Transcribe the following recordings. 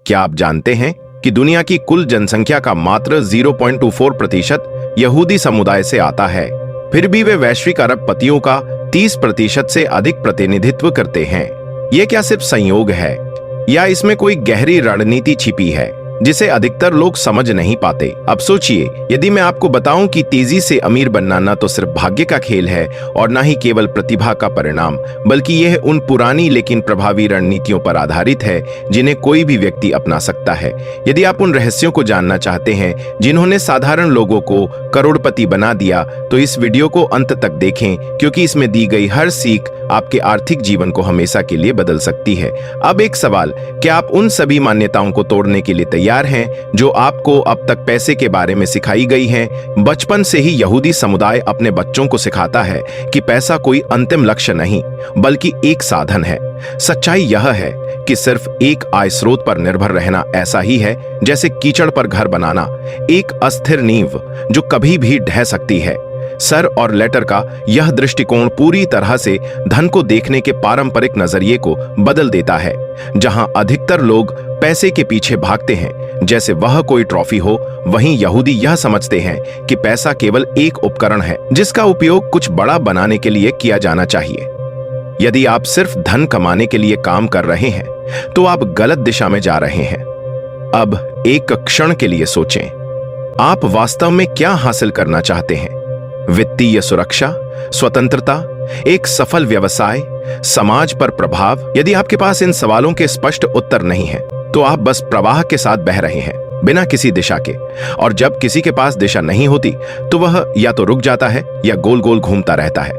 क्या आप जानते हैं कि दुनिया की कुल जनसंख्या का मात्र 0.24% यहूदी समुदाय से आता है, फिर भी वे वैश्विक अरबपतियों का 30% से अधिक प्रतिनिधित्व करते हैं। ये क्या सिर्फ संयोग है या इसमें कोई गहरी रणनीति छिपी है जिसे अधिकतर लोग समझ नहीं पाते? अब सोचिए, यदि मैं आपको बताऊं कि तेजी से अमीर बनना न तो सिर्फ भाग्य का खेल है और न ही केवल प्रतिभा का परिणाम, बल्कि यह उन पुरानी लेकिन प्रभावी रणनीतियों पर आधारित है जिन्हें कोई भी व्यक्ति अपना सकता है। यदि आप उन रहस्यों को जानना चाहते हैं जिन्होंने साधारण लोगों को करोड़पति बना दिया, तो इस वीडियो को अंत तक देखें, क्योंकि इसमें दी गई हर सीख आपके आर्थिक जीवन को हमेशा के लिए बदल सकती है। अब एक सवाल, क्या आप उन सभी मान्यताओं को तोड़ने के लिए तैयार हैं जो आपको अब तक पैसे के बारे में सिखाई गई हैं? बचपन से ही यहूदी समुदाय अपने बच्चों को सिखाता है कि पैसा कोई अंतिम लक्ष्य नहीं, बल्कि एक साधन है। सच्चाई यह है कि सिर्फ एक आय स्रोत पर निर्भर रहना ऐसा ही है जैसे कीचड़ पर घर बनाना, एक अस्थिर नींव जो कभी भी ढह सकती है। सर और लेटर का यह दृष्टिकोण पूरी तरह से धन को देखने के पारंपरिक नजरिए को बदल देता है, जहां अधिकतर लोग पैसे के पीछे भागते हैं जैसे वह कोई ट्रॉफी हो, वहीं यहूदी यह समझते हैं कि पैसा केवल एक उपकरण है जिसका उपयोग कुछ बड़ा बनाने के लिए किया जाना चाहिए। यदि आप सिर्फ धन कमाने के लिए काम कर रहे हैं, तो आप गलत दिशा में जा रहे हैं। अब एक क्षण के लिए सोचें, आप वास्तव में क्या हासिल करना चाहते हैं? वित्तीय सुरक्षा, स्वतंत्रता, एक सफल व्यवसाय, समाज पर प्रभाव? यदि आपके पास इन सवालों के स्पष्ट उत्तर नहीं है, तो आप बस प्रवाह के साथ बह रहे हैं, बिना किसी दिशा के। और जब किसी के पास दिशा नहीं होती, तो वह या तो रुक जाता है या गोल गोल घूमता रहता है।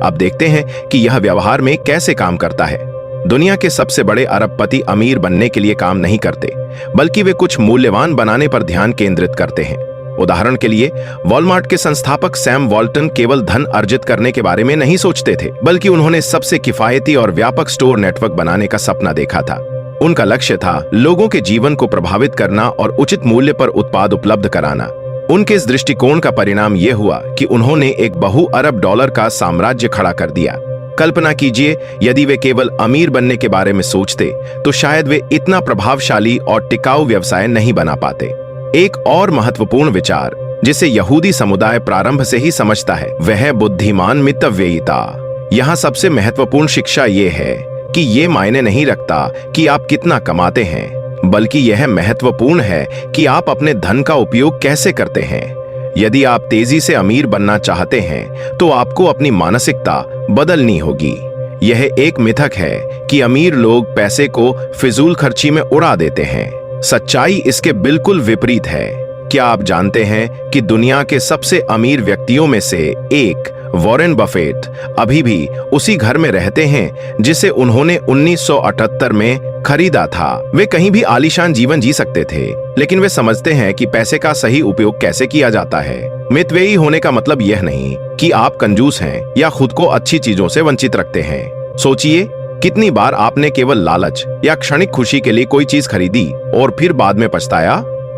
अब देखते हैं कि यह व्यवहार में कैसे काम करता है। दुनिया के सबसे बड़े अरबपति अमीर बनने के लिए काम नहीं करते, बल्कि वे कुछ मूल्यवान बनाने पर ध्यान केंद्रित करते हैं। उदाहरण के लिए, वॉलमार्ट के संस्थापक सैम वॉल्टन केवल धन अर्जित करने के बारे में नहीं सोचते थे, बल्कि उन्होंने सबसे किफायती और व्यापक स्टोर नेटवर्क बनाने का सपना देखा था। उनका लक्ष्य था लोगों के जीवन को प्रभावित करना और उचित मूल्य पर उत्पाद उपलब्ध कराना। उनके इस दृष्टिकोण का परिणाम यह हुआ कि उन्होंने एक बहु अरब डॉलर का साम्राज्य खड़ा कर दिया। कल्पना कीजिए, यदि वे केवल अमीर बनने के बारे में सोचते, तो शायद वे इतना प्रभावशाली और टिकाऊ व्यवसाय नहीं बना पाते। एक और महत्वपूर्ण विचार जिसे यहूदी समुदाय प्रारंभ से ही समझता है, वह बुद्धिमान मितव्ययिता। यहाँ सबसे महत्वपूर्ण शिक्षा यह है कि यह मायने नहीं रखता कि आप कितना कमाते हैं, बल्कि यह महत्वपूर्ण है कि आप अपने धन का उपयोग कैसे करते हैं। यदि आप तेजी से अमीर बनना चाहते हैं, तो आपको अपनी मानसिकता बदलनी होगी। यह एक मिथक है कि अमीर लोग पैसे को फिजूल खर्ची में उड़ा देते हैं। सच्चाई इसके बिल्कुल विपरीत है। क्या आप जानते हैं कि दुनिया के सबसे अमीर व्यक्तियों में से एक, वॉरेन बफेट, अभी भी उसी घर में रहते हैं जिसे उन्होंने 1978 में खरीदा था। वे कहीं भी आलीशान जीवन जी सकते थे, लेकिन वे समझते हैं कि पैसे का सही उपयोग कैसे किया जाता है। मितव्ययी होने का मतलब यह नहीं कि आप कंजूस हैं या खुद को अच्छी चीजों से वंचित रखते हैं। सोचिए, कितनी बार आपने केवल लालच या क्षणिक खुशी के लिए कोई चीज खरीदी और फिर बाद में पछताया?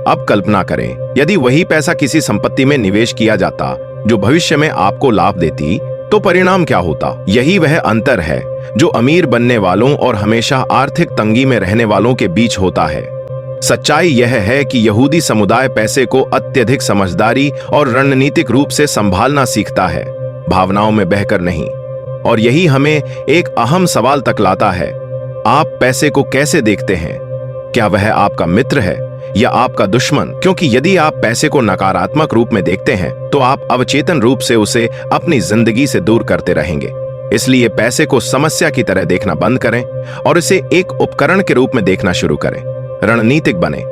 अब कल्पना करें, यदि वही पैसा किसी संपत्ति में निवेश किया जाता जो भविष्य में आपको लाभ देती, तो परिणाम क्या होता? यही वह अंतर है जो अमीर बनने वालों और हमेशा आर्थिक तंगी में रहने वालों के बीच होता है। सच्चाई यह है कि यहूदी समुदाय पैसे को अत्यधिक समझदारी और रणनीतिक रूप से संभालना सीखता है, भावनाओं में बहकर नहीं। और यही हमें एक अहम सवाल तक लाता है, आप पैसे को कैसे देखते हैं? क्या वह आपका मित्र है या आपका दुश्मन? क्योंकि यदि आप पैसे को नकारात्मक रूप में देखते हैं, तो आप अवचेतन रूप से उसे अपनी जिंदगी से दूर करते रहेंगे। इसलिए पैसे को समस्या की तरह देखना बंद करें और इसे एक उपकरण के रूप में देखना शुरू करें। रणनीतिक बने,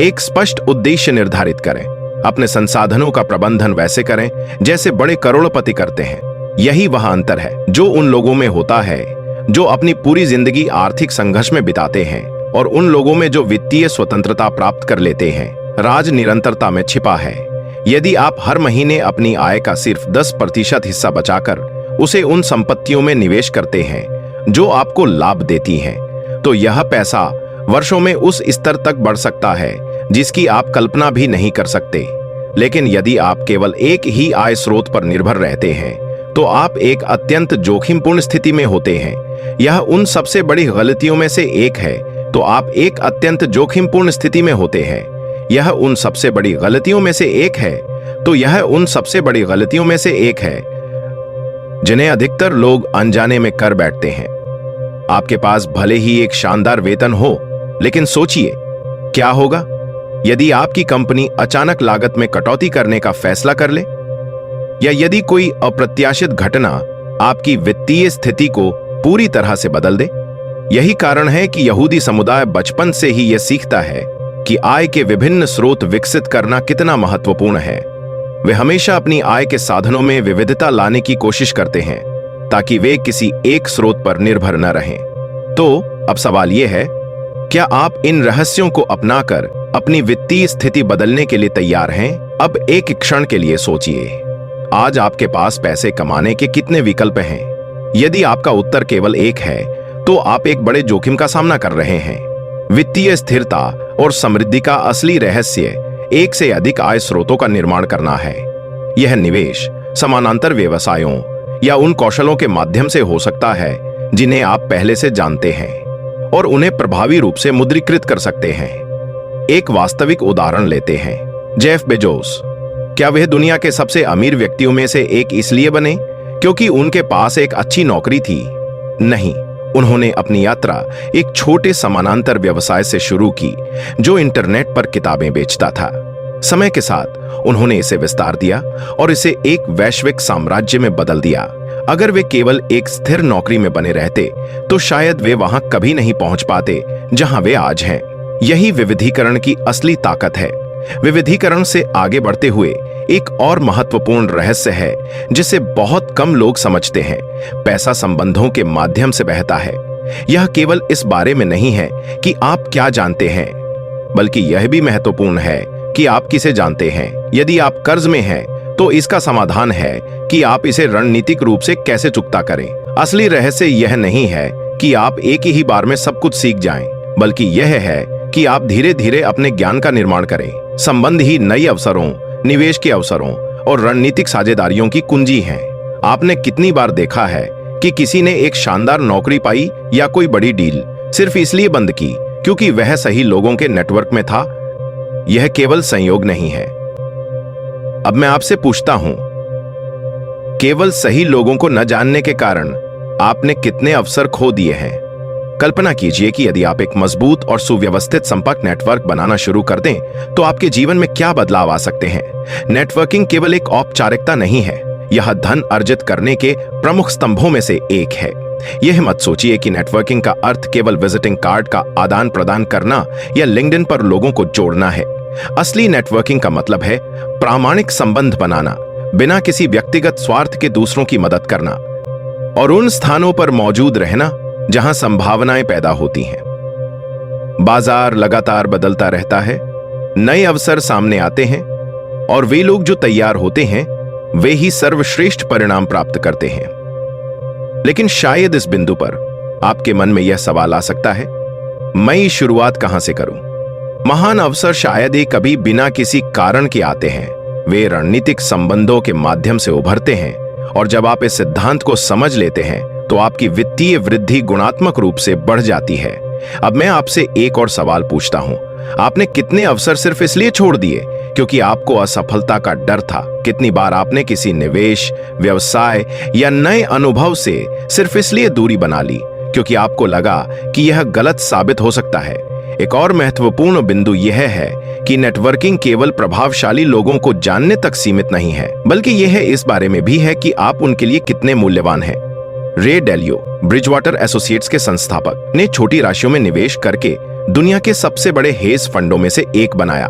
एक स्पष्ट उद्देश्य निर्धारित करें, अपने संसाधनों का प्रबंधन वैसे करें जैसे बड़े करोड़पति करते हैं। यही वह अंतर है जो उन लोगों में होता है जो अपनी पूरी जिंदगी आर्थिक संघर्ष में बिताते हैं और उन लोगों में जो वित्तीय स्वतंत्रता प्राप्त कर लेते हैं। राज निरंतरता में छिपा है। यदि आप हर महीने अपनी आय का सिर्फ 10% हिस्सा बचाकर उसे उन संपत्तियों में निवेश करते हैं जो आपको लाभ देती हैं, तो यह पैसा वर्षों में उस स्तर तक बढ़ सकता है जिसकी आप कल्पना भी नहीं कर सकते। लेकिन यदि आप केवल एक ही आय स्रोत पर निर्भर रहते हैं, तो आप एक अत्यंत जोखिमपूर्ण स्थिति में होते हैं। यह उन सबसे बड़ी गलतियों में से एक है तो आप एक अत्यंत जोखिमपूर्ण स्थिति में होते हैं। यह उन सबसे बड़ी गलतियों में से एक है जिन्हें अधिकतर लोग अनजाने में कर बैठते हैं। आपके पास भले ही एक शानदार वेतन हो, लेकिन सोचिए क्या होगा यदि आपकी कंपनी अचानक लागत में कटौती करने का फैसला कर ले, या यदि कोई अप्रत्याशित घटना आपकी वित्तीय स्थिति को पूरी तरह से बदल दे। यही कारण है कि यहूदी समुदाय बचपन से ही यह सीखता है कि आय के विभिन्न स्रोत विकसित करना कितना महत्वपूर्ण है। वे हमेशा अपनी आय के साधनों में विविधता लाने की कोशिश करते हैं ताकि वे किसी एक स्रोत पर निर्भर न रहें। तो अब सवाल यह है, क्या आप इन रहस्यों को अपनाकर अपनी वित्तीय स्थिति बदलने के लिए तैयार हैं? अब एक क्षण के लिए सोचिए, आज आपके पास पैसे कमाने के कितने विकल्प हैं? यदि आपका उत्तर केवल एक है, तो आप एक बड़े जोखिम का सामना कर रहे हैं। वित्तीय स्थिरता और समृद्धि का असली रहस्य एक से अधिक आय स्रोतों का निर्माण करना है। यह निवेश, समानांतर व्यवसायों या उन कौशलों के माध्यम से हो सकता है जिन्हें आप पहले से जानते हैं और उन्हें प्रभावी रूप से मुद्रीकृत कर सकते हैं। एक वास्तविक उदाहरण लेते हैं, जेफ बेजोस। क्या वह दुनिया के सबसे अमीर व्यक्तियों में से एक इसलिए बने क्योंकि उनके पास एक अच्छी नौकरी थी? नहीं, उन्होंने अपनी यात्रा एक छोटे समानांतर व्यवसाय से शुरू की जो इंटरनेट पर किताबें बेचता था। समय के साथ उन्होंने इसे विस्तार दिया और इसे एक वैश्विक साम्राज्य में बदल दिया। अगर वे केवल एक स्थिर नौकरी में बने रहते तो शायद वे वहां कभी नहीं पहुंच पाते जहां वे आज हैं। यही विविधीकरण की असली ताकत है। विविधीकरण से आगे बढ़ते हुए एक और महत्वपूर्ण रहस्य है जिसे बहुत कम लोग समझते हैं। पैसा संबंधों के माध्यम से बहता है। यह केवल इस बारे में नहीं है कि आप क्या जानते हैं, बल्कि यह भी महत्वपूर्ण है कि आप किसे जानते हैं। यदि आप कर्ज में हैं, तो इसका समाधान है कि आप इसे रणनीतिक रूप से कैसे चुकता करें। असली रहस्य यह नहीं है कि आप एक ही बार में सब कुछ सीख जाएं, बल्कि यह है कि आप धीरे धीरे अपने ज्ञान का निर्माण करें। संबंध ही नए अवसरों, निवेश के अवसरों और रणनीतिक साझेदारियों की कुंजी हैं। आपने कितनी बार देखा है कि किसी ने एक शानदार नौकरी पाई या कोई बड़ी डील सिर्फ इसलिए बंद की क्योंकि वह सही लोगों के नेटवर्क में था? यह केवल संयोग नहीं है। अब मैं आपसे पूछता हूं, केवल सही लोगों को न जानने के कारण आपने कितने अवसर खो दिए हैं? कल्पना कीजिए कि यदि आप एक मजबूत और सुव्यवस्थित संपर्क नेटवर्क बनाना शुरू कर दें तो आपके जीवन में क्या बदलाव आ सकते हैं। नेटवर्किंग केवल एक औपचारिकता नहीं है, यह धन अर्जित करने के प्रमुख स्तंभों में से एक है। यह मत सोचिए कि नेटवर्किंग का अर्थ केवल विजिटिंग कार्ड का आदान प्रदान करना या लिंक्डइन पर लोगों को जोड़ना है। असली नेटवर्किंग का मतलब है प्रामाणिक संबंध बनाना, बिना किसी व्यक्तिगत स्वार्थ के दूसरों की मदद करना और उन स्थानों पर मौजूद रहना जहां संभावनाएं पैदा होती हैं। बाजार लगातार बदलता रहता है, नए अवसर सामने आते हैं और वे लोग जो तैयार होते हैं वे ही सर्वश्रेष्ठ परिणाम प्राप्त करते हैं। लेकिन शायद इस बिंदु पर आपके मन में यह सवाल आ सकता है, मैं शुरुआत कहां से करूं? महान अवसर शायद ही कभी बिना किसी कारण के आते हैं, वे रणनीतिक संबंधों के माध्यम से उभरते हैं और जब आप इस सिद्धांत को समझ लेते हैं तो आपकी वित्तीय वृद्धि गुणात्मक रूप से बढ़ जाती है। अब मैं आपसे एक और सवाल पूछता हूं, आपने कितने अवसर सिर्फ इसलिए छोड़ दिए क्योंकि आपको असफलता का डर था? कितनी बार आपने किसी निवेश, व्यवसाय या नए अनुभव से सिर्फ इसलिए दूरी बना ली क्योंकि आपको लगा कि यह गलत साबित हो सकता है? एक और महत्वपूर्ण बिंदु यह है कि नेटवर्किंग केवल प्रभावशाली लोगों को जानने तक सीमित नहीं है, बल्कि यह इस बारे में भी है कि आप उनके लिए कितने मूल्यवान हैं। रे डेलियो, ब्रिजवाटर एसोसिएट्स के संस्थापक, ने छोटी राशियों में निवेश करके दुनिया के सबसे बड़े हेज फंडों में से एक बनाया।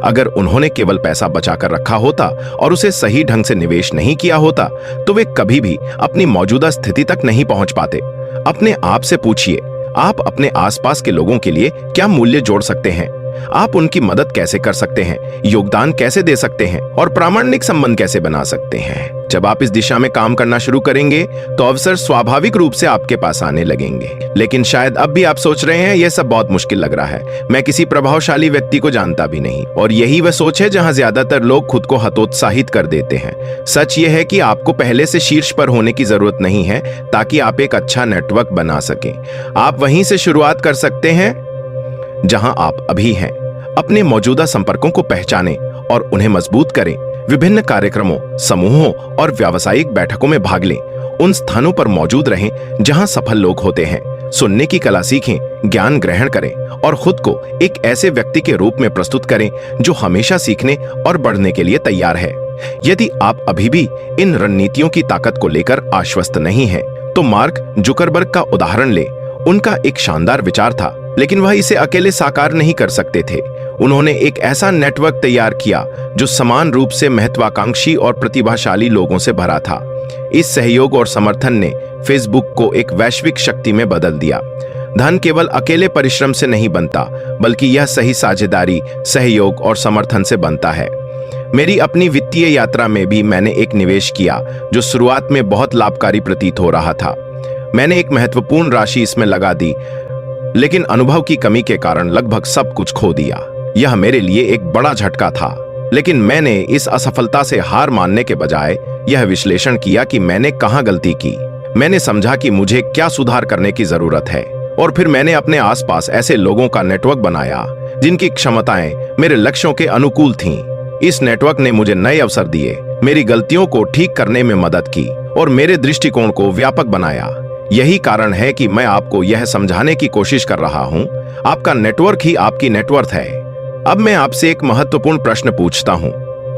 अगर उन्होंने केवल पैसा बचाकर रखा होता और उसे सही ढंग से निवेश नहीं किया होता तो वे कभी भी अपनी मौजूदा स्थिति तक नहीं पहुंच पाते। अपने आप से पूछिए, आप अपने आसपास के लोगों के लिए क्या मूल्य जोड़ सकते हैं? आप उनकी मदद कैसे कर सकते हैं, योगदान कैसे दे सकते हैं और प्रामाणिक संबंध कैसे बना सकते हैं? जब आप इस दिशा में काम करना शुरू करेंगे तो अवसर स्वाभाविक रूप से आपके पास आने लगेंगे। लेकिन शायद अब भी आप सोच रहे हैं यह सब बहुत मुश्किल लग रहा है, मैं किसी प्रभावशाली व्यक्ति को जानता भी नहीं। और यही वह सोच है जहां ज्यादातर लोग खुद को हतोत्साहित कर देते हैं। सच यह है कि आपको पहले से शीर्ष पर होने की जरूरत नहीं है ताकि आप एक अच्छा नेटवर्क बना सकें। आप वहीं से शुरुआत कर सकते हैं जहां आप अभी हैं। अपने मौजूदा संपर्कों को पहचानें और उन्हें मजबूत करें। विभिन्न कार्यक्रमों, समूहों और व्यावसायिक बैठकों में भाग लें। उन स्थानों पर मौजूद रहें जहां सफल लोग होते हैं। सुनने की कला सीखें, ज्ञान ग्रहण करें और खुद को एक ऐसे व्यक्ति के रूप में प्रस्तुत करें जो हमेशा सीखने और बढ़ने के लिए तैयार है। यदि आप अभी भी इन रणनीतियों की ताकत को लेकर आश्वस्त नहीं हैं, तो मार्क जुकरबर्ग का उदाहरण लें। उनका एक शानदार विचार था, लेकिन वह इसे अकेले साकार नहीं कर सकते थे। उन्होंने एक ऐसा नेटवर्क तैयार किया जो समान रूप से महत्वाकांक्षी और प्रतिभाशाली लोगों से भरा था। इस सहयोग और समर्थन ने फेसबुक को एक वैश्विक शक्ति में बदल दिया। धन केवल अकेले परिश्रम से नहीं बनता, बल्कि यह सही साझेदारी, सहयोग और समर्थन से बनता है। मेरी अपनी वित्तीय यात्रा में भी मैंने एक निवेश किया जो शुरुआत में बहुत लाभकारी प्रतीत हो रहा था। मैंने एक महत्वपूर्ण राशि इसमें लगा दी, लेकिन अनुभव की कमी के कारण लगभग सब कुछ खो दिया। यह मेरे लिए एक बड़ा झटका था, लेकिन मैंने इस असफलता से हार मानने के बजाय यह विश्लेषण किया कि मैंने कहां गलती की। मैंने समझा कि मुझे क्या सुधार करने की जरूरत है, और फिर मैंने अपने आसपास ऐसे लोगों का नेटवर्क बनाया जिनकी क्षमताएं मेरे लक्ष्यों के अनुकूल थीं। इस नेटवर्क ने मुझे नए अवसर दिए, मेरी गलतियों को ठीक करने में मदद की और मेरे दृष्टिकोण को व्यापक बनाया। यही कारण है कि मैं आपको यह समझाने की कोशिश कर रहा हूं, आपका नेटवर्क ही आपकी नेटवर्थ है। अब मैं आपसे एक महत्वपूर्ण प्रश्न पूछता हूं।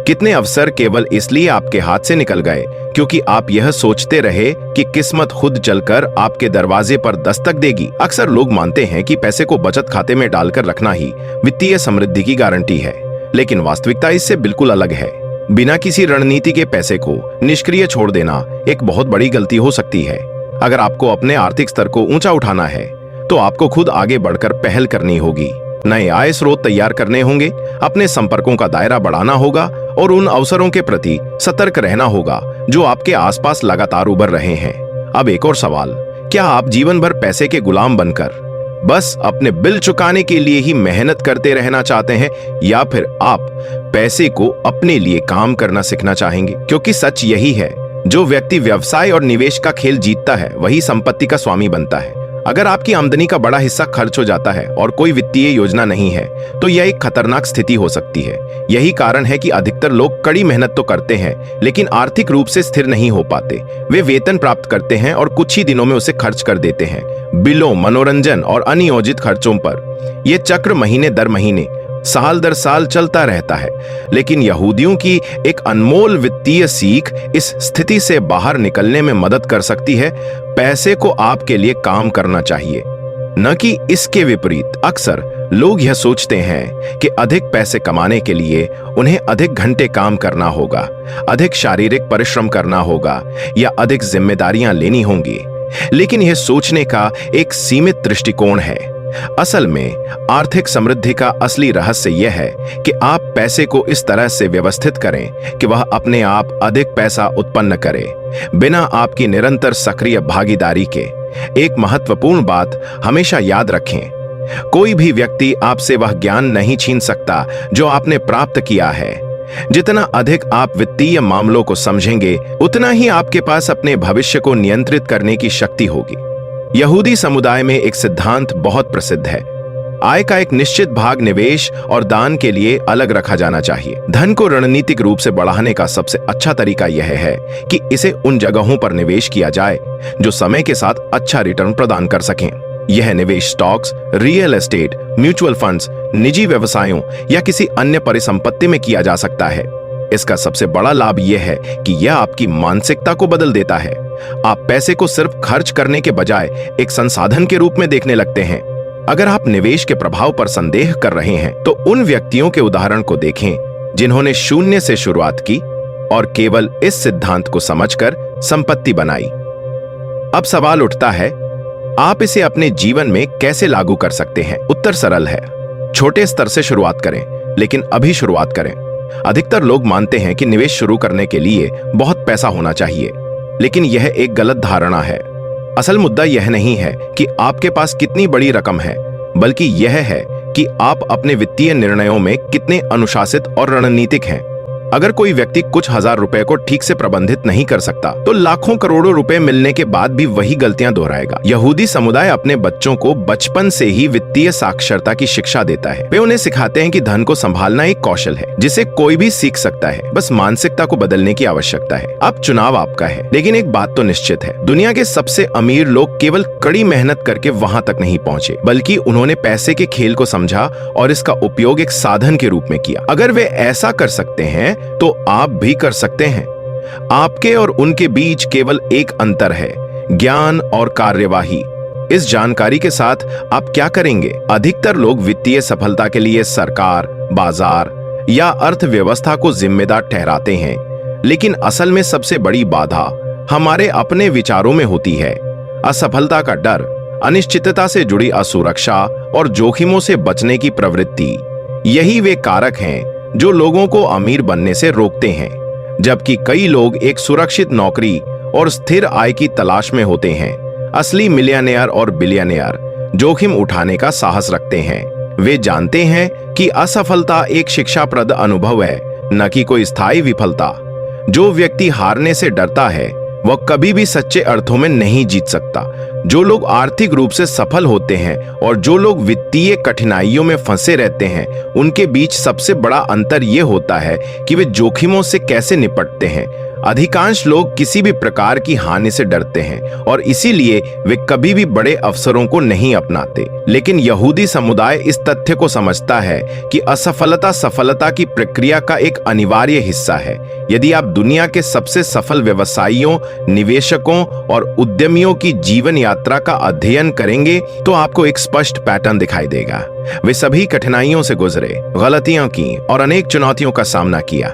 कितने अवसर केवल इसलिए आपके हाथ से निकल गए क्योंकि आप यह सोचते रहे कि किस्मत खुद चलकर आपके दरवाजे पर दस्तक देगी? अक्सर लोग मानते हैं कि पैसे को बचत खाते में डालकर रखना ही वित्तीय समृद्धि की गारंटी है, लेकिन वास्तविकता इससे बिल्कुल अलग है। बिना किसी रणनीति के पैसे को निष्क्रिय छोड़ देना एक बहुत बड़ी गलती हो सकती है। अगर आपको अपने आर्थिक स्तर को ऊंचा उठाना है, तो आपको खुद आगे बढ़कर पहल करनी होगी। नए आय स्रोत तैयार करने होंगे, अपने संपर्कों का दायरा बढ़ाना होगा और उन अवसरों के प्रति सतर्क रहना होगा जो आपके आसपास लगातार उभर रहे हैं। अब एक और सवाल, क्या आप जीवन भर पैसे के गुलाम बनकर बस अपने बिल चुकाने के लिए ही मेहनत करते रहना चाहते हैं, या फिर आप पैसे को अपने लिए काम करना सीखना चाहेंगे? क्योंकि सच यही है, जो व्यक्ति व्यवसाय और निवेश का खेल जीतता है वही संपत्ति का स्वामी बनता है। अगर आपकी आमदनी का बड़ा हिस्सा खर्च हो जाता है और कोई वित्तीय योजना नहीं है, तो यह एक खतरनाक स्थिति हो सकती है। यही कारण है कि अधिकतर लोग कड़ी मेहनत तो करते हैं, लेकिन आर्थिक रूप से स्थिर नहीं हो पाते। वे वेतन प्राप्त करते हैं और कुछ ही दिनों में उसे खर्च कर देते हैं, बिलों, मनोरंजन और अनियोजित खर्चों पर। यह चक्र महीने दर महीने, साल दर साल चलता रहता है। लेकिन यहूदियों की एक अनमोल वित्तीय सीख इस स्थिति से बाहर निकलने में मदद कर सकती है। पैसे को आपके लिए काम करना चाहिए, न कि इसके विपरीत। अक्सर लोग यह सोचते हैं कि अधिक पैसे कमाने के लिए उन्हें अधिक घंटे काम करना होगा, अधिक शारीरिक परिश्रम करना होगा या अधिक जिम्मेदारियां लेनी होंगी। लेकिन यह सोचने का एक सीमित दृष्टिकोण है। असल में आर्थिक समृद्धि का असली रहस्य यह है कि आप पैसे को इस तरह से व्यवस्थित करें कि वह अपने आप अधिक पैसा उत्पन्न करे, बिना आपकी निरंतर सक्रिय भागीदारी के। एक महत्वपूर्ण बात हमेशा याद रखें, कोई भी व्यक्ति आपसे वह ज्ञान नहीं छीन सकता जो आपने प्राप्त किया है। जितना अधिक आप वित्तीय मामलों को समझेंगे, उतना ही आपके पास अपने भविष्य को नियंत्रित करने की शक्ति होगी। यहूदी समुदाय में एक सिद्धांत बहुत प्रसिद्ध है, आय का एक निश्चित भाग निवेश और दान के लिए अलग रखा जाना चाहिए। धन को रणनीतिक रूप से बढ़ाने का सबसे अच्छा तरीका यह है कि इसे उन जगहों पर निवेश किया जाए जो समय के साथ अच्छा रिटर्न प्रदान कर सकें। यह निवेश stocks, real estate, mutual funds, निजी व्यवसायों या किसी अन्य परिसंपत्ति में किया जा सकता है। इसका सबसे बड़ा लाभ यह है कि यह आपकी मानसिकता को बदल देता है। आप पैसे को सिर्फ खर्च करने के बजाय एक संसाधन के रूप में देखने लगते हैं। अगर आप निवेश के प्रभाव पर संदेह कर रहे हैं, तो उन व्यक्तियों के उदाहरण को देखें जिन्होंने शून्य से शुरुआत की और केवल इस सिद्धांत को समझकर संपत्ति बनाई। अब सवाल उठता है, आप इसे अपने जीवन में कैसे लागू कर सकते हैं? उत्तर सरल है, छोटे स्तर से शुरुआत करें, लेकिन अभी शुरुआत करें। अधिकतर लोग मानते हैं कि निवेश शुरू करने के लिए बहुत पैसा होना चाहिए, लेकिन यह एक गलत धारणा है। असल मुद्दा यह नहीं है कि आपके पास कितनी बड़ी रकम है, बल्कि यह है कि आप अपने वित्तीय निर्णयों में कितने अनुशासित और रणनीतिक हैं। अगर कोई व्यक्ति कुछ हजार रुपए को ठीक से प्रबंधित नहीं कर सकता तो लाखों करोड़ों रुपए मिलने के बाद भी वही गलतियां दोहराएगा। यहूदी समुदाय अपने बच्चों को बचपन से ही वित्तीय साक्षरता की शिक्षा देता है। वे उन्हें सिखाते हैं कि धन को संभालना एक कौशल है जिसे कोई भी सीख सकता है, बस मानसिकता को बदलने की आवश्यकता है। अब चुनाव आपका है, लेकिन एक बात तो निश्चित है, दुनिया के सबसे अमीर लोग केवल कड़ी मेहनत करके वहां तक नहीं पहुंचे, बल्कि उन्होंने पैसे के खेल को समझा और इसका उपयोग एक साधन के रूप में किया। अगर वे ऐसा कर सकते हैं तो आप भी कर सकते हैं। आपके और उनके बीच केवल एक अंतर है, ज्ञान और कार्यवाही। इस जानकारी के साथ आप क्या करेंगे? अधिकतर लोग वित्तीय सफलता के लिए सरकार, बाजार या अर्थव्यवस्था को जिम्मेदार ठहराते हैं, लेकिन असल में सबसे बड़ी बाधा हमारे अपने विचारों में होती है। असफलता का डर, अनिश्चितता से जुड़ी असुरक्षा और जोखिमों से बचने की प्रवृत्ति, यही वे कारक हैं जो लोगों को अमीर बनने से रोकते हैं, जबकि कई लोग एक सुरक्षित नौकरी और स्थिर आय की तलाश में होते हैं। असली मिलियनेयर और बिलियनेयर जोखिम उठाने का साहस रखते हैं। वे जानते हैं कि असफलता एक शिक्षाप्रद अनुभव है, न कि कोई स्थायी विफलता। जो व्यक्ति हारने से डरता है वह कभी भी सच्चे अर्थों में नहीं जीत सकता। जो लोग आर्थिक रूप से सफल होते हैं और जो लोग वित्तीय कठिनाइयों में फंसे रहते हैं, उनके बीच सबसे बड़ा अंतर यह होता है कि वे जोखिमों से कैसे निपटते हैं। अधिकांश लोग किसी भी प्रकार की हानि से डरते हैं और इसीलिए वे कभी भी बड़े अवसरों को नहीं अपनाते। लेकिन यहूदी समुदाय इस तथ्य को समझता है कि असफलता सफलता की प्रक्रिया का एक अनिवार्य हिस्सा है। यदि आप दुनिया के सबसे सफल व्यवसायियों, निवेशकों और उद्यमियों की जीवन यात्रा का अध्ययन करेंगे तो आपको एक स्पष्ट पैटर्न दिखाई देगा। वे सभी कठिनाइयों से गुजरे, गलतियां की और अनेक चुनौतियों का सामना किया,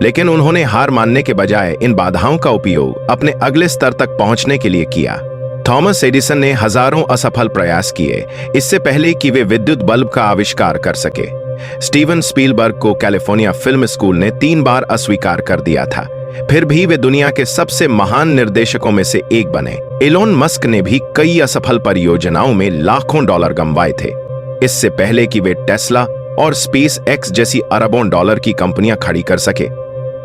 लेकिन उन्होंने हार मानने के बजाय इन बाधाओं का उपयोग अपने अगले स्तर तक पहुंचने के लिए किया। थॉमस एडिसन ने हजारों असफल प्रयास किए इससे पहले कि वे विद्युत बल्ब का आविष्कार कर सके। स्टीवन स्पीलबर्ग को कैलिफोर्निया फिल्म स्कूल ने 3 बार अस्वीकार कर दिया था, फिर भी वे दुनिया के सबसे महान निर्देशकों में से एक बने। एलोन मस्क ने भी कई असफल परियोजनाओं में लाखों डॉलर गंवाए थे, इससे पहले कि वे टेस्ला और स्पेस एक्स जैसी अरबों डॉलर की कंपनियां खड़ी कर सके।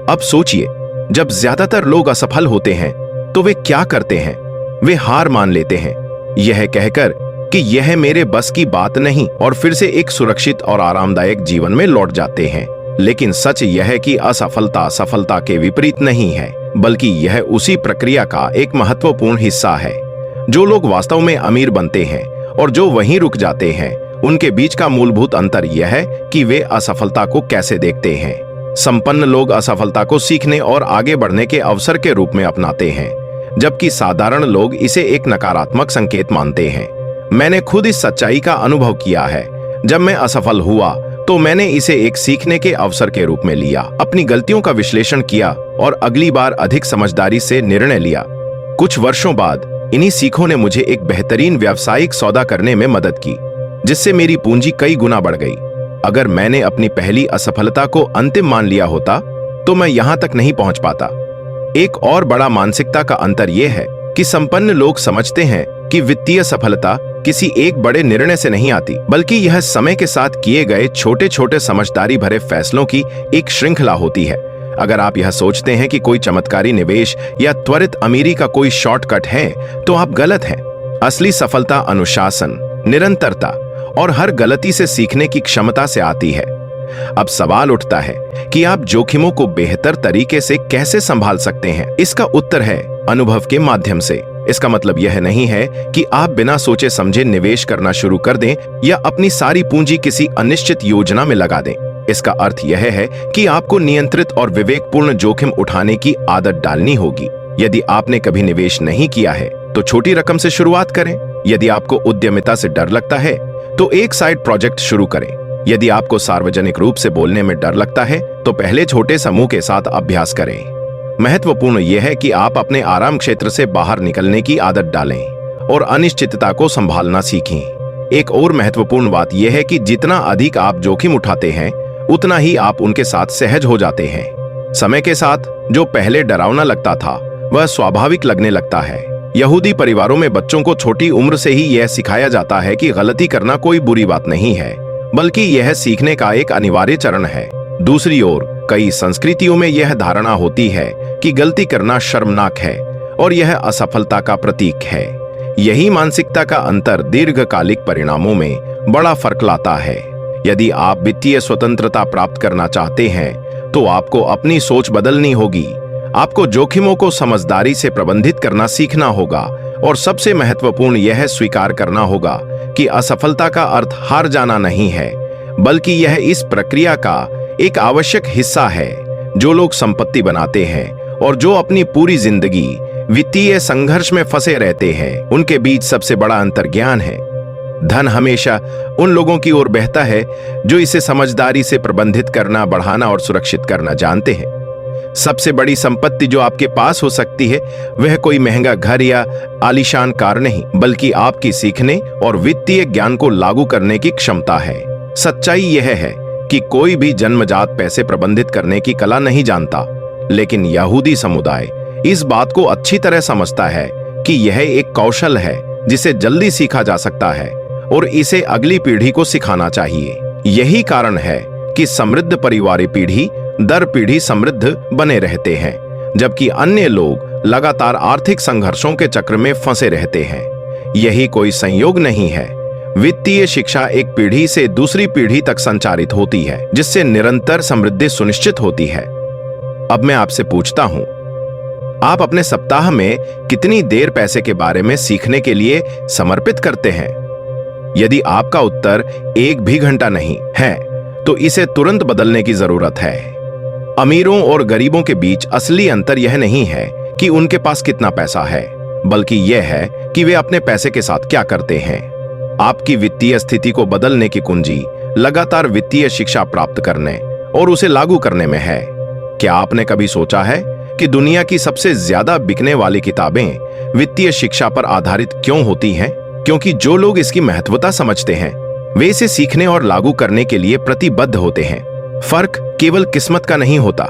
अब सोचिए, जब ज्यादातर लोग असफल होते हैं तो वे क्या करते हैं? वे हार मान लेते हैं, यह कहकर कि यह मेरे बस की बात नहीं, और फिर से एक सुरक्षित और आरामदायक जीवन में लौट जाते हैं। लेकिन सच यह है कि असफलता सफलता के विपरीत नहीं है, बल्कि यह उसी प्रक्रिया का एक महत्वपूर्ण हिस्सा है। जो लोग वास्तव में अमीर बनते हैं और जो वहीं रुक जाते हैं, उनके बीच का मूलभूत अंतर यह है कि वे असफलता को कैसे देखते हैं। संपन्न लोग असफलता को सीखने और आगे बढ़ने के अवसर के रूप में अपनाते हैं, जबकि साधारण लोग इसे एक नकारात्मक संकेत मानते हैं। मैंने खुद इस सच्चाई का अनुभव किया है। जब मैं असफल हुआ तो मैंने इसे एक सीखने के अवसर के रूप में लिया, अपनी गलतियों का विश्लेषण किया और अगली बार अधिक समझदारी से निर्णय लिया। कुछ वर्षों बाद इन्हीं सीखों ने मुझे एक बेहतरीन व्यावसायिक सौदा करने में मदद की, जिससे मेरी पूंजी कई गुना बढ़ गई। अगर मैंने अपनी पहली असफलता को अंतिम मान लिया होता तो मैं यहां तक नहीं पहुंच पाता। एक और बड़ा मानसिकता का अंतर यह है कि संपन्न लोग समझते हैं कि वित्तीय सफलता किसी एक बड़े निर्णय से नहीं आती, बल्कि यह समय के साथ किए गए छोटे छोटे समझदारी भरे फैसलों की एक श्रृंखला होती है। अगर आप यह सोचते हैं कि कोई चमत्कारी निवेश या त्वरित अमीरी का कोई शॉर्टकट है तो आप गलत हैं। असली सफलता अनुशासन, निरंतरता और हर गलती से सीखने की क्षमता से आती है। अब सवाल उठता है कि आप जोखिमों को बेहतर तरीके से कैसे संभाल सकते हैं? इसका उत्तर है अनुभव के माध्यम से। इसका मतलब यह नहीं है कि आप बिना सोचे समझे निवेश करना शुरू कर दें या अपनी सारी पूंजी किसी अनिश्चित योजना में लगा दें। इसका अर्थ यह है कि आपको नियंत्रित और विवेकपूर्ण जोखिम उठाने की आदत डालनी होगी। यदि आपने कभी निवेश नहीं किया है तो छोटी रकम से शुरुआत करें। यदि आपको उद्यमिता से डर लगता है तो एक साइड प्रोजेक्ट शुरू करें। यदि आपको सार्वजनिक रूप से बोलने में डर लगता है तो पहले छोटे समूह के साथ अभ्यास करें। महत्वपूर्ण यह है कि आप अपने आराम क्षेत्र से बाहर निकलने की आदत डालें और अनिश्चितता को संभालना सीखें। एक और महत्वपूर्ण बात यह है कि जितना अधिक आप जोखिम उठाते हैं उतना ही आप उनके साथ सहज हो जाते हैं। समय के साथ जो पहले डरावना लगता था वह स्वाभाविक लगने लगता है। यहूदी परिवारों में बच्चों को छोटी उम्र से ही यह सिखाया जाता है कि गलती करना कोई बुरी बात नहीं है, बल्कि यह सीखने का एक अनिवार्य चरण है। दूसरी ओर कई संस्कृतियों में यह धारणा होती है कि गलती करना शर्मनाक है और यह असफलता का प्रतीक है। यही मानसिकता का अंतर दीर्घकालिक परिणामों में बड़ा फर्क लाता है। यदि आप वित्तीय स्वतंत्रता प्राप्त करना चाहते हैं तो आपको अपनी सोच बदलनी होगी। आपको जोखिमों को समझदारी से प्रबंधित करना सीखना होगा और सबसे महत्वपूर्ण यह स्वीकार करना होगा कि असफलता का अर्थ हार जाना नहीं है, बल्कि यह इस प्रक्रिया का एक आवश्यक हिस्सा है। जो लोग संपत्ति बनाते हैं और जो अपनी पूरी जिंदगी वित्तीय संघर्ष में फंसे रहते हैं, उनके बीच सबसे बड़ा अंतर ज्ञान है। धन हमेशा उन लोगों की ओर बहता है जो इसे समझदारी से प्रबंधित करना, बढ़ाना और सुरक्षित करना जानते हैं। सबसे बड़ी संपत्ति जो आपके पास हो सकती है वह कोई महंगा घर या आलीशान कार नहीं, बल्कि आपकी सीखने और वित्तीय ज्ञान को लागू करने की क्षमता है। सच्चाई यह है कि कोई भी जन्मजात पैसे प्रबंधित करने की कला नहीं जानता, लेकिन यहूदी समुदाय इस बात को अच्छी तरह समझता है कि यह एक कौशल है जिसे जल्दी सीखा जा सकता है और इसे अगली पीढ़ी को सिखाना चाहिए। यही कारण है कि समृद्ध परिवार पीढ़ी दर पीढ़ी समृद्ध बने रहते हैं, जबकि अन्य लोग लगातार आर्थिक संघर्षों के चक्र में फंसे रहते हैं। यही कोई संयोग नहीं है। वित्तीय शिक्षा एक पीढ़ी से दूसरी पीढ़ी तक संचारित होती है, जिससे निरंतर समृद्धि सुनिश्चित होती है। अब मैं आपसे पूछता हूं, आप अपने सप्ताह में कितनी देर पैसे के बारे में सीखने के लिए समर्पित करते हैं? यदि आपका उत्तर 1 भी घंटा नहीं है, तो इसे तुरंत बदलने की जरूरत है। अमीरों और गरीबों के बीच असली अंतर यह नहीं है कि उनके पास कितना पैसा है, बल्कि यह है कि वे अपने पैसे के साथ क्या करते हैं। आपकी वित्तीय स्थिति को बदलने की कुंजी लगातार वित्तीय शिक्षा प्राप्त करने और उसे लागू करने में है। क्या आपने कभी सोचा है कि दुनिया की सबसे ज्यादा बिकने वाली किताबें वित्तीय शिक्षा पर आधारित क्यों होती हैं? क्योंकि जो लोग इसकी महत्वता समझते हैं वे इसे सीखने और लागू करने के लिए प्रतिबद्ध होते हैं। फर्क केवल किस्मत का नहीं होता,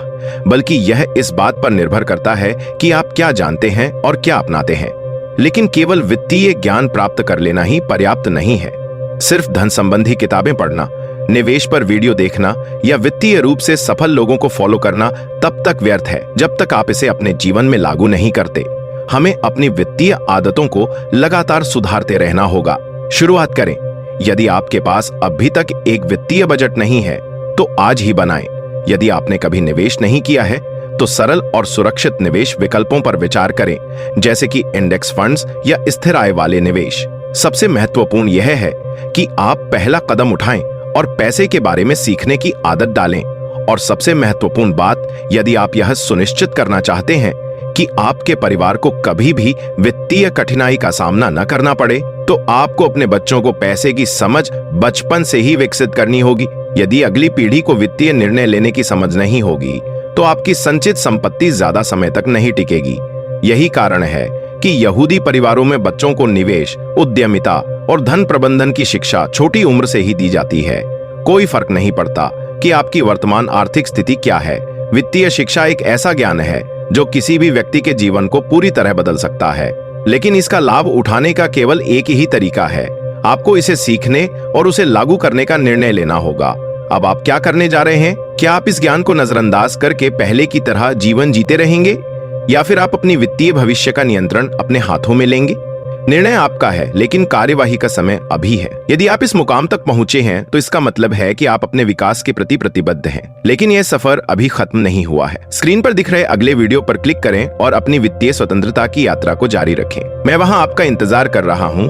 बल्कि यह इस बात पर निर्भर करता है कि आप क्या जानते हैं और क्या अपनाते हैं। लेकिन केवल वित्तीय ज्ञान प्राप्त कर लेना ही पर्याप्त नहीं है। सिर्फ धन संबंधी किताबें पढ़ना, निवेश पर वीडियो देखना या वित्तीय रूप से सफल लोगों को फॉलो करना तब तक व्यर्थ है जब तक आप इसे अपने जीवन में लागू नहीं करते। हमें अपनी वित्तीय आदतों को लगातार सुधारते रहना होगा। शुरुआत करें। यदि आपके पास अभी तक एक वित्तीय बजट नहीं है तो आज ही बनाएं। यदि आपने कभी निवेश नहीं किया है तो सरल और सुरक्षित निवेश विकल्पों पर विचार करें, जैसे कि इंडेक्स फंड्स या स्थिर आय वाले निवेश। सबसे महत्वपूर्ण यह है कि आप पहला कदम उठाएं और पैसे के बारे में सीखने की आदत डालें। और सबसे महत्वपूर्ण बात, यदि आप यह सुनिश्चित करना चाहते हैं कि आपके परिवार को कभी भी वित्तीय कठिनाई का सामना न करना पड़े, तो आपको अपने बच्चों को पैसे की समझ बचपन से ही विकसित करनी होगी। यदि अगली पीढ़ी को वित्तीय निर्णय लेने की समझ नहीं होगी तो आपकी संचित संपत्ति ज्यादा समय तक नहीं टिकेगी। यही कारण है कि यहूदी परिवारों में बच्चों को निवेश, उद्यमिता और धन प्रबंधन की शिक्षा छोटी उम्र से ही दी जाती है। कोई फर्क नहीं पड़ता कि आपकी वर्तमान आर्थिक स्थिति क्या है। वित्तीय शिक्षा एक ऐसा ज्ञान है जो किसी भी व्यक्ति के जीवन को पूरी तरह बदल सकता है, लेकिन इसका लाभ उठाने का केवल एक ही तरीका है। आपको इसे सीखने और उसे लागू करने का निर्णय लेना होगा। अब आप क्या करने जा रहे हैं? क्या आप इस ज्ञान को नजरअंदाज करके पहले की तरह जीवन जीते रहेंगे, या फिर आप अपनी वित्तीय भविष्य का नियंत्रण अपने हाथों में लेंगे? निर्णय आपका है, लेकिन कार्यवाही का समय अभी है। यदि आप इस मुकाम तक पहुंचे हैं तो इसका मतलब है कि आप अपने विकास के प्रति प्रतिबद्ध हैं। लेकिन यह सफर अभी खत्म नहीं हुआ है। स्क्रीन पर दिख रहे अगले वीडियो पर क्लिक करें और अपनी वित्तीय स्वतंत्रता की यात्रा को जारी रखें। मैं वहां आपका इंतजार कर रहा हूं।